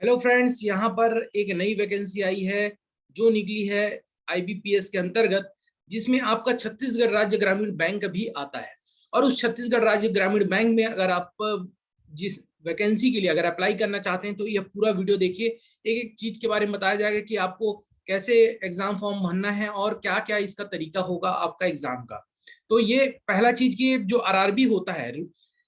Hello friends, यहाँ पर एक नई वैकेंसी आई है जो निकली है आईबीपीएस के अंतर्गत, जिसमें आपका छत्तीसगढ़ राज्य ग्रामीण बैंक भी आता है। और उस छत्तीसगढ़ राज्य ग्रामीण बैंक में अगर आप जिस वैकेंसी के लिए अगर अप्लाई करना चाहते हैं तो यह पूरा वीडियो देखिए। एक एक चीज के बारे में बताया जाएगा कि आपको कैसे एग्जाम फॉर्म भरना है और क्या क्या इसका तरीका होगा आपका एग्जाम का। तो ये पहला चीज की जो आरआरबी होता है,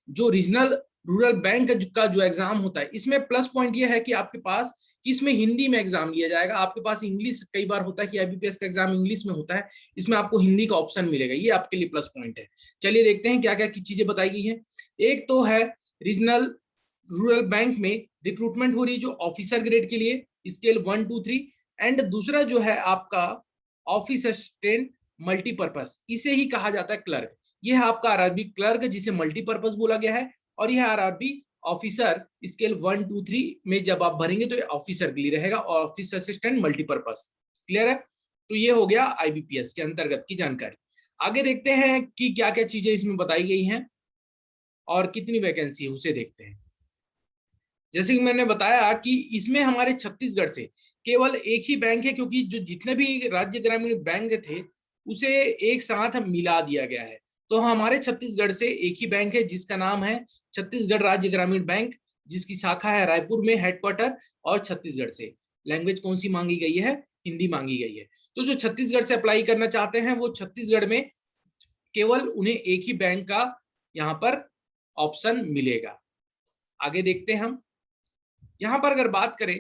जो रीजनल रूरल बैंक का जो एग्जाम होता है, इसमें प्लस पॉइंट ये है कि आपके पास कि इसमें हिंदी में एग्जाम लिया जाएगा। आपके पास इंग्लिश कई बार होता है कि आईबीपीएस का एग्जाम इंग्लिश में होता है, इसमें आपको हिंदी का ऑप्शन मिलेगा। ये आपके लिए प्लस पॉइंट है। चलिए देखते हैं क्या क्या की चीजें बताई गई हैं। एक तो है रीजनल रूरल बैंक में रिक्रूटमेंट हो रही है जो ऑफिसर ग्रेड के लिए, स्केल 1 2 3। एंड दूसरा जो है आपका ऑफिस असिस्टेंट मल्टीपर्पज, इसे ही कहा जाता है क्लर्क। यह है आपका आरआरबी क्लर्क जिसे मल्टीपर्पज बोला गया है। और यह आरआरबी ऑफिसर स्केल 1 2 3 में जब आप भरेंगे तो ये ऑफिसर के लिए रहेगा, ऑफिस असिस्टेंट मल्टीपर्पज। क्लियर है? तो ये हो गया आईबीपीएस के अंतर्गत की जानकारी। आगे देखते हैं कि क्या क्या चीजें इसमें बताई गई हैं और कितनी वैकेंसी है उसे देखते हैं। जैसे कि मैंने बताया कि इसमें हमारे छत्तीसगढ़ से केवल एक ही बैंक है, क्योंकि जो जितने भी राज्य ग्रामीण बैंक थे उसे एक साथ मिला दिया गया है। तो हमारे छत्तीसगढ़ से एक ही बैंक है जिसका नाम है छत्तीसगढ़ राज्य ग्रामीण बैंक, जिसकी शाखा है रायपुर में हेडक्वार्टर। और छत्तीसगढ़ से लैंग्वेज कौन सी मांगी गई है? हिंदी मांगी गई है। तो जो छत्तीसगढ़ से अप्लाई करना चाहते हैं वो छत्तीसगढ़ में केवल उन्हें एक ही बैंक का यहाँ पर ऑप्शन मिलेगा। आगे देखते हैं हम। यहाँ पर अगर बात करें,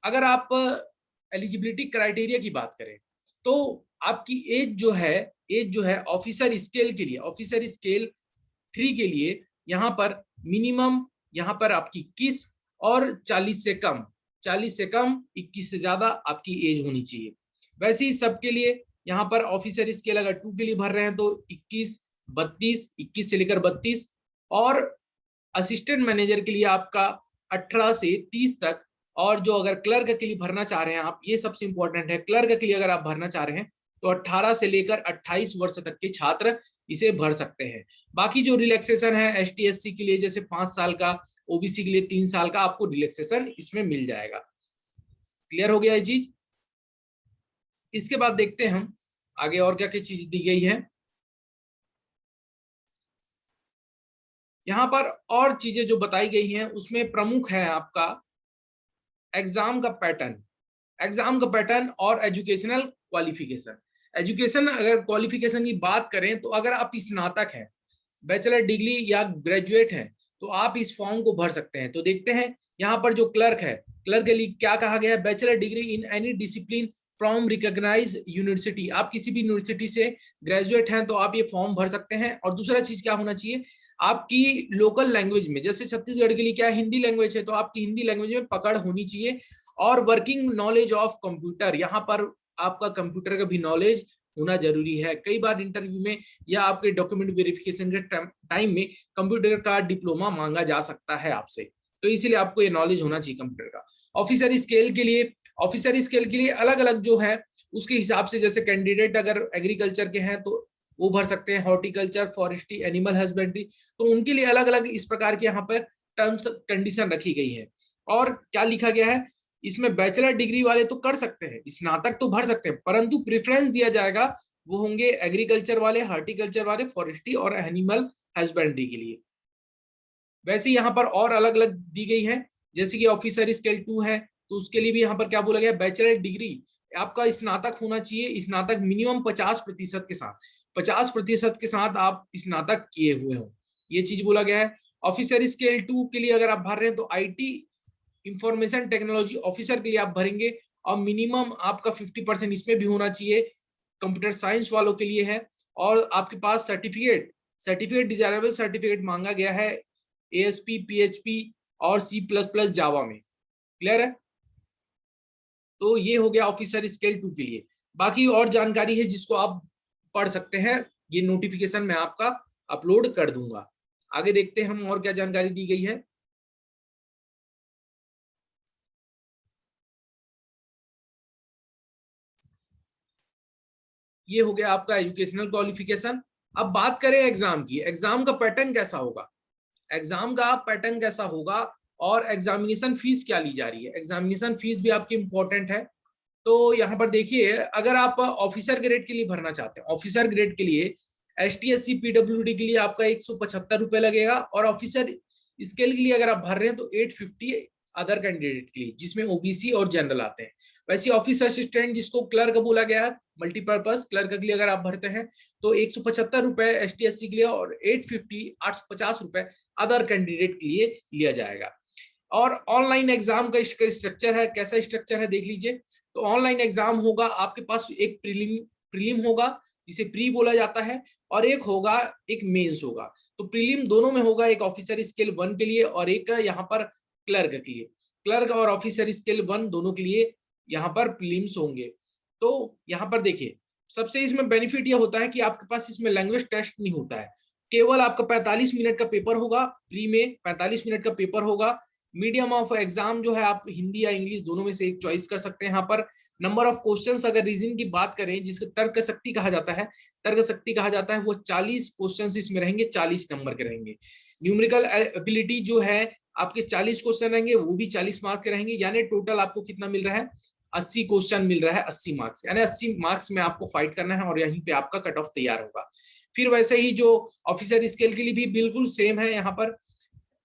अगर आप एलिजिबिलिटी क्राइटेरिया की बात करें तो आपकी एज जो है ऑफिसर स्केल के लिए, ऑफिसर स्केल 3 के लिए यहाँ पर मिनिमम यहाँ पर आपकी 21 और 40 से कम, 40 से कम 21 से ज्यादा आपकी एज होनी चाहिए। वैसे ही सबके लिए यहाँ पर ऑफिसर स्केल अगर 2 के लिए भर रहे हैं तो 21 32, 21 से लेकर 32। और असिस्टेंट मैनेजर के लिए आपका 18 से 30 तक। और जो अगर क्लर्क के लिए भरना चाह रहे हैं आप, ये सबसे इंपॉर्टेंट है, क्लर्क के लिए अगर आप भरना चाह रहे हैं तो 18 से लेकर 28 वर्ष तक के छात्र इसे भर सकते हैं। बाकी जो रिलैक्सेशन है एसटी एससी के लिए, जैसे 5 साल का, ओबीसी के लिए 3 साल का आपको रिलैक्सेशन इसमें मिल जाएगा। क्लियर हो गया ये चीज? इसके बाद देखते हैं हम आगे और क्या क्या चीज दी गई है। यहाँ पर और चीजें जो बताई गई हैं उसमें प्रमुख है आपका एग्जाम का पैटर्न, एग्जाम का पैटर्न और एजुकेशनल क्वालिफिकेशन। एजुकेशन अगर क्वालिफिकेशन की बात करें तो अगर आप स्नातक हैं, बैचलर डिग्री या ग्रेजुएट हैं तो आप इस फॉर्म को भर सकते हैं। तो देखते हैं यहाँ पर जो क्लर्क है, क्लर्क के लिए क्या कहा गया है? Bachelor degree in any discipline from recognize university. आप किसी भी यूनिवर्सिटी से ग्रेजुएट हैं तो आप ये फॉर्म भर सकते हैं। और दूसरा चीज क्या होना चाहिए? आपकी लोकल लैंग्वेज में, जैसे छत्तीसगढ़ के लिए क्या हिंदी लैंग्वेज है, तो आपकी हिंदी लैंग्वेज में पकड़ होनी चाहिए। और वर्किंग नॉलेज ऑफ कंप्यूटर, यहाँ पर आपका कंप्यूटर का भी नॉलेज होना जरूरी है। कई बार इंटरव्यू में या आपके डॉक्यूमेंट वेरिफिकेशन के टाइम में कंप्यूटर का डिप्लोमा मांगा जा सकता है आपसे, तो इसीलिए आपको ये नॉलेज होना चाहिए कंप्यूटर का। ऑफिसर स्केल के लिए, ऑफिसर स्केल के लिए अलग अलग जो है उसके हिसाब से, जैसे कैंडिडेट अगर एग्रीकल्चर के हैं तो वो भर सकते हैं, हॉर्टिकल्चर, फॉरेस्ट्री, एनिमल हस्बेंड्री, तो उनके लिए अलग अलग इस प्रकार के यहाँ पर टर्म्स कंडीशन रखी गई है। और क्या लिखा गया है इसमें? बैचलर डिग्री वाले तो कर सकते हैं, स्नातक तो भर सकते हैं, परंतु प्रेफरेंस दिया जाएगा वो होंगे एग्रीकल्चर वाले, हॉर्टिकल्चर वाले, फॉरेस्ट्री और एनिमल हस्बेंड्री के लिए। वैसे यहाँ पर और अलग अलग दी गई है, जैसे कि ऑफिसर स्केल 2 है तो उसके लिए भी यहाँ पर क्या बोला गया? बैचलर डिग्री आपका स्नातक होना चाहिए, स्नातक मिनिमम 50% के साथ, 50% के साथ आप स्नातक किए हुए हो, ये चीज बोला गया है। ऑफिसर स्केल 2 के लिए अगर आप भर रहे हैं तो आईटी इंफॉर्मेशन टेक्नोलॉजी ऑफिसर के लिए आप भरेंगे, और मिनिमम आपका 50% इसमें भी होना चाहिए, कंप्यूटर साइंस वालों के लिए है। और आपके पास सर्टिफिकेट डिजायरेबल सर्टिफिकेट मांगा गया है एएसपी, पीएचपी और C++ जावा में। क्लियर है? तो ये हो गया ऑफिसर स्केल 2 के लिए। बाकी और जानकारी है जिसको आप पढ़ सकते हैं, ये नोटिफिकेशन मैं आपका अपलोड कर दूंगा। आगे देखते हैं हम और क्या जानकारी दी गई है। ये हो गया आपका एजुकेशनल क्वालिफिकेशन। अब बात करें एग्जाम की, एग्जाम का पैटर्न कैसा होगा? एग्जाम का पैटर्न कैसा होगा और एग्जामिनेशन फीस क्या ली जा रही है, एग्जामिनेशन फीस भी आपकी इंपॉर्टेंट है। तो यहाँ पर देखिए, अगर आप ऑफिसर ग्रेड के लिए भरना चाहते हैं, ऑफिसर ग्रेड के लिए ST/SC PWD के लिए आपका 175 रुपए लगेगा, और ऑफिसर स्केल के लिए अगर आप भर रहे हैं तो 850 अदर कैंडिडेट के लिए, जिसमें OBC और जनरल आते हैं। वैसे ऑफिस असिस्टेंट जिसको क्लर्क बोला गया है, मल्टीपर्पज क्लर्क के लिए अगर आप भरते हैं तो 175 रुपए ST/SC के लिए और 850 रुपए अदर कैंडिडेट के लिए लिया जाएगा। और ऑनलाइन एग्जाम का इसका स्ट्रक्चर है, कैसा स्ट्रक्चर है देख लीजिए। तो ऑनलाइन एग्जाम होगा, आपके पास एक प्रीलिम होगा जिसे प्री बोला जाता है, और एक होगा एक मेंस होगा। तो प्रीलिम दोनों में होगा, एक ऑफिसर स्केल 1 के लिए और एक यहाँ पर क्लर्क के लिए। क्लर्क और ऑफिसर स्केल 1 दोनों के लिए यहाँ पर प्रीलिम्स होंगे। तो यहाँ पर देखिए, सबसे इसमें बेनिफिट यह होता है कि आपके पास इसमें लैंग्वेज टेस्ट नहीं होता है, केवल आपका 45 मिनट का पेपर होगा, प्री में 45 मिनट का पेपर होगा। मीडियम ऑफ एग्जाम जो है आप हिंदी या इंग्लिश दोनों में से एक चॉइस कर सकते हैं। यहाँ पर नंबर ऑफ क्वेश्चंस अगर रीजनिंग की बात करें, जिसको तर्क शक्ति कहा जाता है, तर्क शक्ति कहा जाता है, वो 40 क्वेश्चंस इसमें रहेंगे, 40 नंबर के रहेंगे। न्यूमेरिकल एबिलिटी जो है आपके 40 क्वेश्चन रहेंगे, वो भी 40 मार्क के रहेंगे। यानी टोटल आपको कितना मिल रहा है, 80 क्वेश्चन मिल रहा है, 80 मार्क्स, यानी 80 मार्क्स में आपको फाइट करना है और यहीं पे आपका कट ऑफ तैयार होगा। फिर वैसे ही जो ऑफिसर स्केल के लिए भी बिल्कुल सेम है, यहाँ पर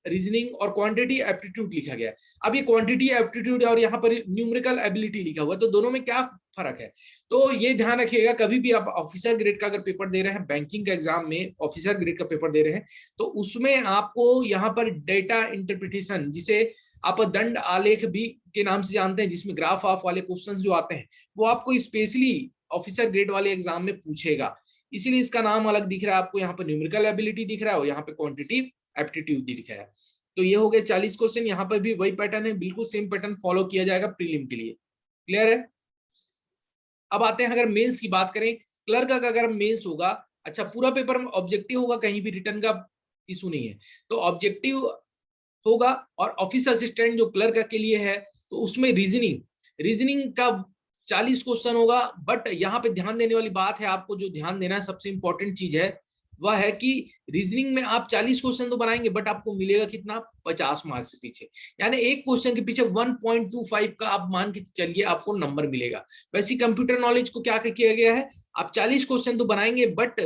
रीजनिंग और क्वांटिटी एप्टीट्यूड लिखा गया है। अब ये क्वांटिटी एप्टीट्यूड और यहाँ पर न्यूमेरिकल एबिलिटी लिखा हुआ है, तो दोनों में क्या फर्क है, तो ये ध्यान रखिएगा। कभी भी आप ऑफिसर ग्रेड का अगर पेपर दे रहे हैं, बैंकिंग का एग्जाम में ऑफिसर ग्रेड का पेपर दे रहे हैं, तो उसमें आपको यहाँ पर डेटा इंटरप्रिटेशन, जिसे आप दंड आलेख भी के नाम से जानते हैं, जिसमें ग्राफ ऑफ वाले क्वेश्चंस जो आते हैं, वो आपको स्पेशली ऑफिसर ग्रेड वाले एग्जाम में पूछेगा, इसीलिए इसका नाम अलग दिख रहा है आपको। यहाँ पर न्यूमेरिकल एबिलिटी दिख रहा है और यहाँ पे क्वांटिटी एप्टीट्यूड दिख रहा है। तो ये हो गए 40 क्वेश्चन। यहाँ पर भी वही पैटर्न है, बिल्कुल सेम पैटर्न फॉलो किया जाएगा प्रीलिम के लिए। क्लियर है? अब आते हैं, अगर मेंस की बात करें, क्लर्क का अगर मेंस होगा, अच्छा पूरा पेपर में ऑब्जेक्टिव होगा, कहीं भी रिटर्न का इशू नहीं है, तो ऑब्जेक्टिव होगा। और ऑफिस असिस्टेंट जो क्लर्क के लिए है, तो उसमें रीजनिंग का 40 क्वेश्चन होगा। बट यहाँ पे ध्यान देने वाली बात है, आपको जो ध्यान देना है, सबसे इंपॉर्टेंट चीज है वह है कि रीजनिंग में आप 40 क्वेश्चन तो बनाएंगे, बट आपको मिलेगा कितना, 50 मार्क्स के पीछे, यानी एक क्वेश्चन के पीछे 1.25 का आप मान के चलिए आपको नंबर मिलेगा। वैसे कंप्यूटर नॉलेज को क्या किया गया है, आप 40 क्वेश्चन तो बनाएंगे, बट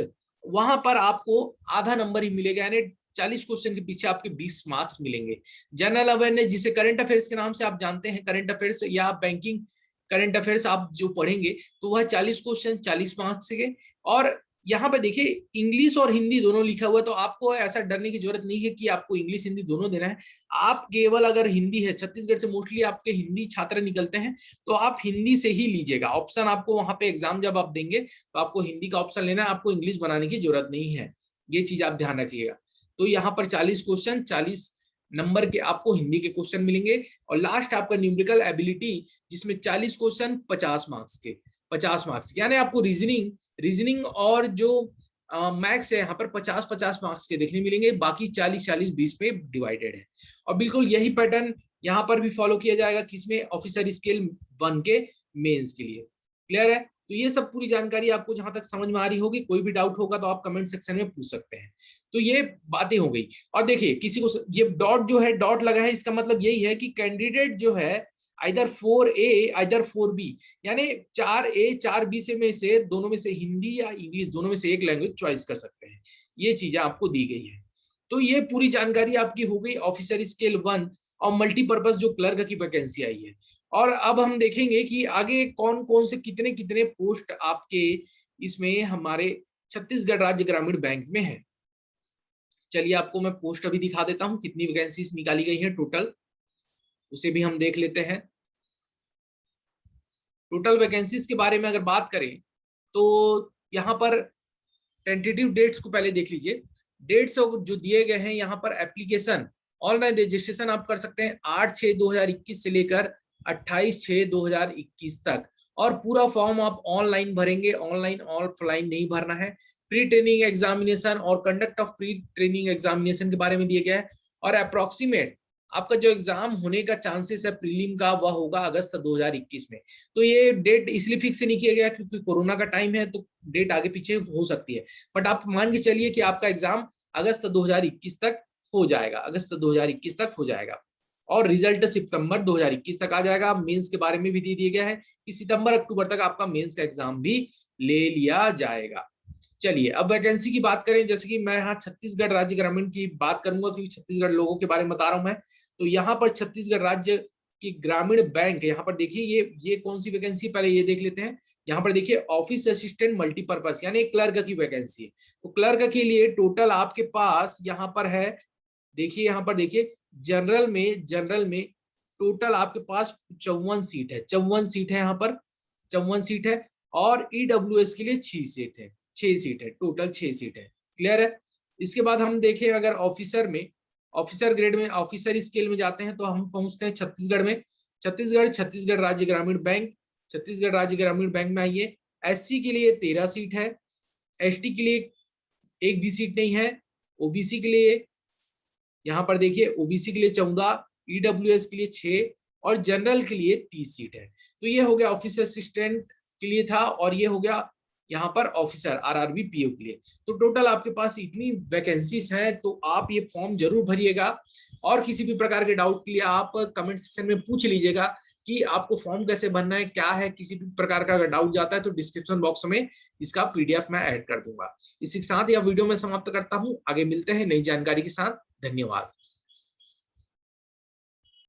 वहां पर आपको आधा नंबर ही मिलेगा, यानी 40 क्वेश्चन के पीछे आपके 20 मार्क्स मिलेंगे। जनरल अवेयरनेस, जिसे करंट अफेयर्स के नाम से आप जानते हैं, करंट अफेयर्स या बैंकिंग करंट अफेयर्स आप जो पढ़ेंगे, तो वह 40 क्वेश्चन 40 मार्क्स के। और यहाँ पे देखिए, इंग्लिश और हिंदी दोनों लिखा हुआ है, तो आपको ऐसा डरने की जरूरत नहीं है कि आपको इंग्लिश हिंदी दोनों देना है। आप केवल अगर हिंदी है, छत्तीसगढ़ से मोस्टली आपके हिंदी छात्र निकलते हैं, तो आप हिंदी से ही लीजिएगा। ऑप्शन आपको वहां पे एग्जाम जब आप देंगे तो आपको हिंदी का ऑप्शन लेना है, आपको इंग्लिश बनाने की जरूरत नहीं है, ये चीज आप ध्यान रखिएगा। तो यहाँ पर 40 क्वेश्चन 40 नंबर के आपको हिंदी के क्वेश्चन मिलेंगे। और लास्ट आपका न्यूमेरिकल एबिलिटी, जिसमें 40 क्वेश्चन 50 मार्क्स के, 50 मार्क्स, यानी आपको रीजनिंग और जो मैथ्स है यहाँ पर 50-50 मार्क्स के देखने मिलेंगे, बाकी 40-40-20 पे डिवाइडेड है। और बिल्कुल यही पैटर्न यहाँ पर भी फॉलो किया जाएगा, किसमें, ऑफिसर स्केल 1 के मेंस के लिए। क्लियर है? तो ये सब पूरी जानकारी आपको जहां तक समझ में आ रही होगी, कोई भी डाउट होगा तो आप कमेंट सेक्शन में पूछ सकते हैं। तो ये बातें हो गई। और देखिए, किसी को ये डॉट जो है, डॉट लगा है, इसका मतलब यही है कि कैंडिडेट जो है आइदर 4A आइदर 4B, यानी 4A 4B से दोनों में से हिंदी या इंग्लिश दोनों में से एक लैंग्वेज चॉइस कर सकते हैं। ये चीजें आपको दी गई है। तो ये पूरी जानकारी आपकी हो गई ऑफिसर स्केल 1 और मल्टीपर्पज जो क्लर्क की वैकेंसी आई है। और अब हम देखेंगे कि आगे कौन कौन से कितने कितने पोस्ट आपके इसमें हमारे छत्तीसगढ़ राज्य ग्रामीण बैंक में है। चलिए आपको मैं पोस्ट अभी दिखा देता हूं, कितनी वैकेंसीज निकाली गई है टोटल, उसे भी हम देख लेते हैं। टोटल वैकेंसीज के बारे में अगर बात करें, तो यहाँ पर टेंटेटिव डेट्स को पहले देख लीजिए। डेट्स जो दिए गए हैं यहाँ पर, एप्लीकेशन ऑनलाइन रजिस्ट्रेशन आप कर सकते हैं 8/6/2021 से लेकर 28/6/2021 तक, और पूरा फॉर्म आप ऑनलाइन भरेंगे, ऑनलाइन ऑफलाइन नहीं भरना है। प्री ट्रेनिंग एग्जामिनेशन और conduct of pre training examination के बारे में दिया गया है। और अप्रोक्सीमेट आपका जो एग्जाम होने का चांसेस है प्रीलिम का, वह होगा अगस्त 2021 में। तो ये डेट इसलिए फिक्स नहीं किया गया क्योंकि कोरोना का टाइम है, तो डेट आगे पीछे हो सकती है, बट आप मान के चलिए कि आपका एग्जाम अगस्त 2021 तक हो जाएगा, अगस्त 2021 तक हो जाएगा। और रिजल्ट सितंबर 2021 तक आ जाएगा। मेंस के बारे में भी दे दिया गया है कि सितंबर अक्टूबर तक आपका मेंस का एग्जाम भी ले लिया जाएगा। चलिए अब वैकेंसी की बात करें, जैसे कि मैं यहाँ छत्तीसगढ़ राज्य ग्रामीण की बात करूंगा क्योंकि छत्तीसगढ़ लोगों के बारे में बता रहा हूं मैं। तो यहाँ पर छत्तीसगढ़ राज्य की ग्रामीण बैंक, यहाँ पर देखिए ये कौन सी वैकेंसी, पहले ये देख लेते हैं। यहाँ पर देखिए ऑफिस असिस्टेंट मल्टीपर्पज यानी क्लर्क की वैकेंसी है। तो क्लर्क के लिए टोटल आपके पास यहाँ पर है, देखिए यहाँ पर देखिए जनरल में टोटल आपके पास 54 सीट है, 54 सीट है यहाँ पर, 54 सीट है। और ईडब्ल्यूएस के लिए 6 सीट है, 6 सीट है, टोटल 6 सीट है। क्लियर है। इसके बाद हम देखें अगर ऑफिसर में, ऑफिसर ग्रेड में, ऑफिसर स्केल में जाते हैं तो हम पहुंचते हैं छत्तीसगढ़ में। छत्तीसगढ़ राज्य ग्रामीण बैंक, छत्तीसगढ़ राज्य ग्रामीण बैंक में आइए। एससी के लिए 13 सीट है, एसटी के लिए एक भी सीट नहीं है, ओबीसी के लिए यहाँ पर देखिए ओबीसी के लिए 14, ईडब्ल्यूएस के लिए 6 और जनरल के लिए 30 सीट है। तो ये हो गया ऑफिस असिस्टेंट के लिए था, और ये हो गया यहाँ पर ऑफिसर आरआरबी पीओ के लिए। तो टोटल आपके पास इतनी वैकेंसीज हैं, तो आप ये फॉर्म जरूर भरिएगा। और किसी भी प्रकार के डाउट के लिए आप कमेंट सेक्शन में पूछ लीजिएगा कि आपको फॉर्म कैसे भरना है, क्या है। किसी भी प्रकार का अगर डाउट जाता है तो डिस्क्रिप्शन बॉक्स में इसका पीडीएफ मैं ऐड कर दूंगा। इसी के साथ यह वीडियो में समाप्त करता हूं, आगे मिलते हैं नई जानकारी के साथ। धन्यवाद।